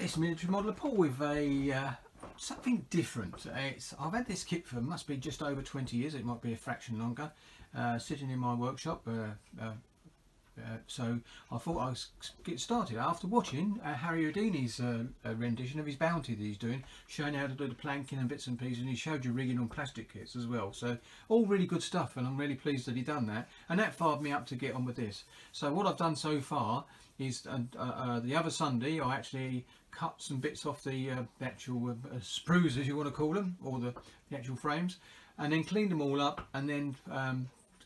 this miniature modeler Paul with a something different. I've had this kit for must be just over 20 years. It might be a fraction longer. Sitting in my workshop. So I thought I'd get started after watching Harry Houdini's rendition of his bounty that he's doing, showing how to do the planking and bits and pieces, and he showed you rigging on plastic kits as well. So all really good stuff, and I'm really pleased that he done that, and that fired me up to get on with this. So what I've done so far is the other Sunday I actually cut some bits off the actual sprues, as you want to call them, or the actual frames, and then cleaned them all up, and then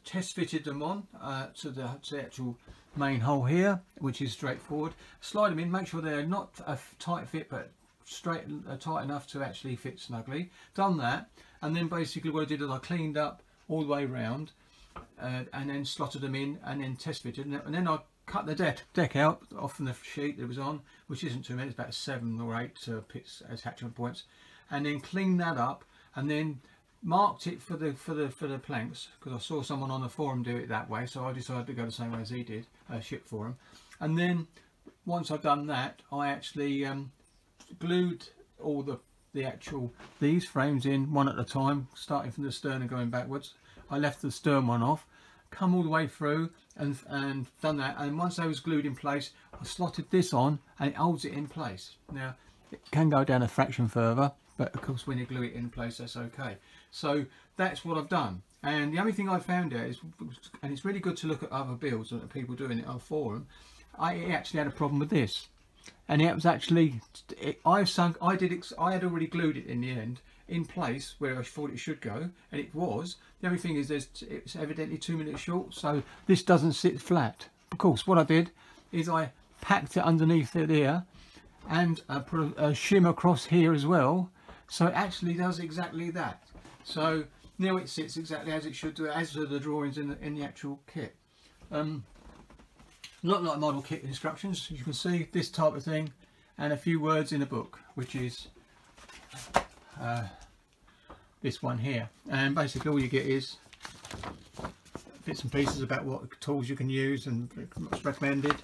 test fitted them on to the actual main hole here, which is straightforward. Slide them in, make sure they're not a tight fit but straight, tight enough to actually fit snugly. Done that, and then basically what I did is I cleaned up all the way round and then slotted them in and then test fitted, and then I cut the deck out off from the sheet that it was on, which isn't too many, it's about 7 or 8 pits attachment points, and then cleaned that up and then marked it for the planks, because I saw someone on the forum do it that way, so I decided to go the same way as he did, ship for him. And then once I've done that, I actually glued all these frames in one at a time, starting from the stern and going backwards. I left the stern one off, come all the way through and done that, and once they was glued in place, I slotted this on and it holds it in place. Now it can go down a fraction further, but of course when you glue it in place that's okay. So that's what I've done, and the only thing I found out is, and it's really good to look at other builds that people doing it on forum, I actually had a problem with this, and it was actually I had already glued it in the end in place where I thought it should go, and it was. The only thing is it's evidently 2 minutes short, so this doesn't sit flat. Of course what I did is I packed it underneath it here and put a shim across here as well, so it actually does exactly that. So now it sits exactly as it should do, as are the drawings in the actual kit. Not like model kit instructions, as you can see, this type of thing, and a few words in a book, which is this one here, and basically all you get is bits and pieces about what tools you can use and what's recommended,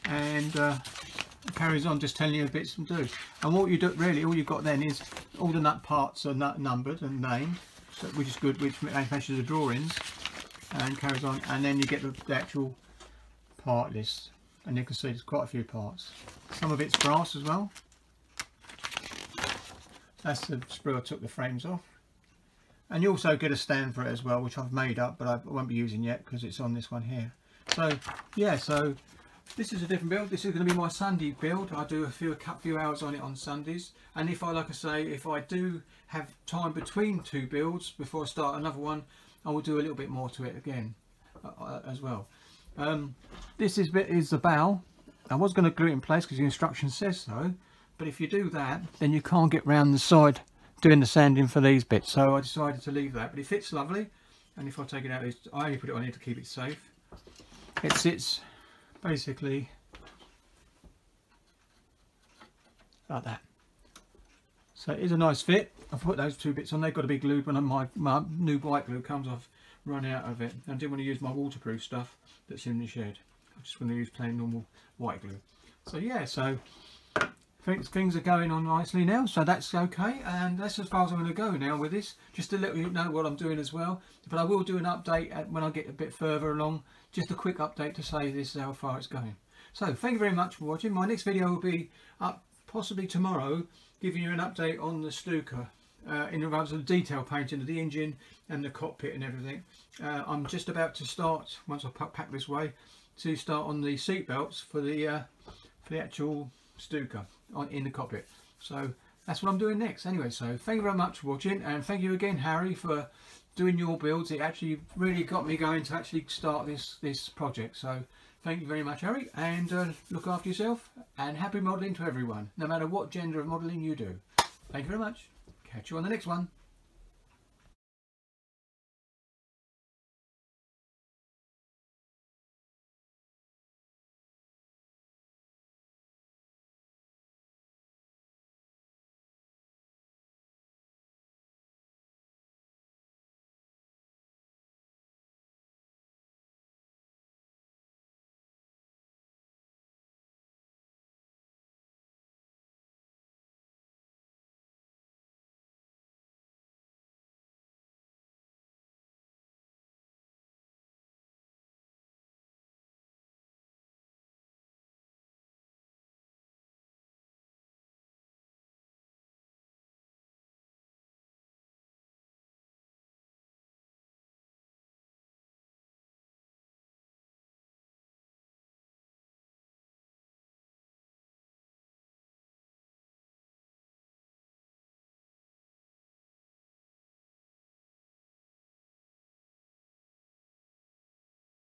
and it carries on just telling you bits and do. And what you do really, all you've got then is all the nut parts are numbered and named, so, which is good, which manufactures the drawings, and carries on, and then you get the actual part list, and you can see there's quite a few parts. Some of it's brass as well. That's the sprue I took the frames off, and you also get a stand for it as well, which I've made up, but I won't be using yet because it's on this one here. So yeah, so this is a different build. This is going to be my Sunday build. I do a few hours on it on Sundays, and if I, like I say, if I do have time between two builds before I start another one, I will do a little bit more to it again as well. This is the bow. I was going to glue it in place because the instruction says so, but if you do that, then you can't get round the side doing the sanding for these bits, so I decided to leave that. But it fits lovely, and if I take it out, I only put it on here to keep it safe. It sits basically like that, so it is a nice fit. I've put those two bits on. They've got to be glued when my new white glue comes off, run out of it. I didn't want to use my waterproof stuff that's in the shed. I just want to use plain normal white glue. So yeah, so things are going on nicely now, so that's okay, and that's as far as I'm going to go now with this, just to let you know what I'm doing as well. But I will do an update when I get a bit further along, just a quick update to say this is how far it's going. So thank you very much for watching. My next video will be up possibly tomorrow, giving you an update on the Stuka in regards to the detail painting of the engine and the cockpit and everything. I'm just about to start, once I pack this way, to start on the seat belts for the actual Stuka in the cockpit. So that's what I'm doing next anyway. So thank you very much for watching, and thank you again, Harry, for doing your builds. It actually really got me going to actually start this project. So thank you very much, Harry, and look after yourself, and happy modelling to everyone, no matter what gender of modelling you do. Thank you very much. Catch you on the next one.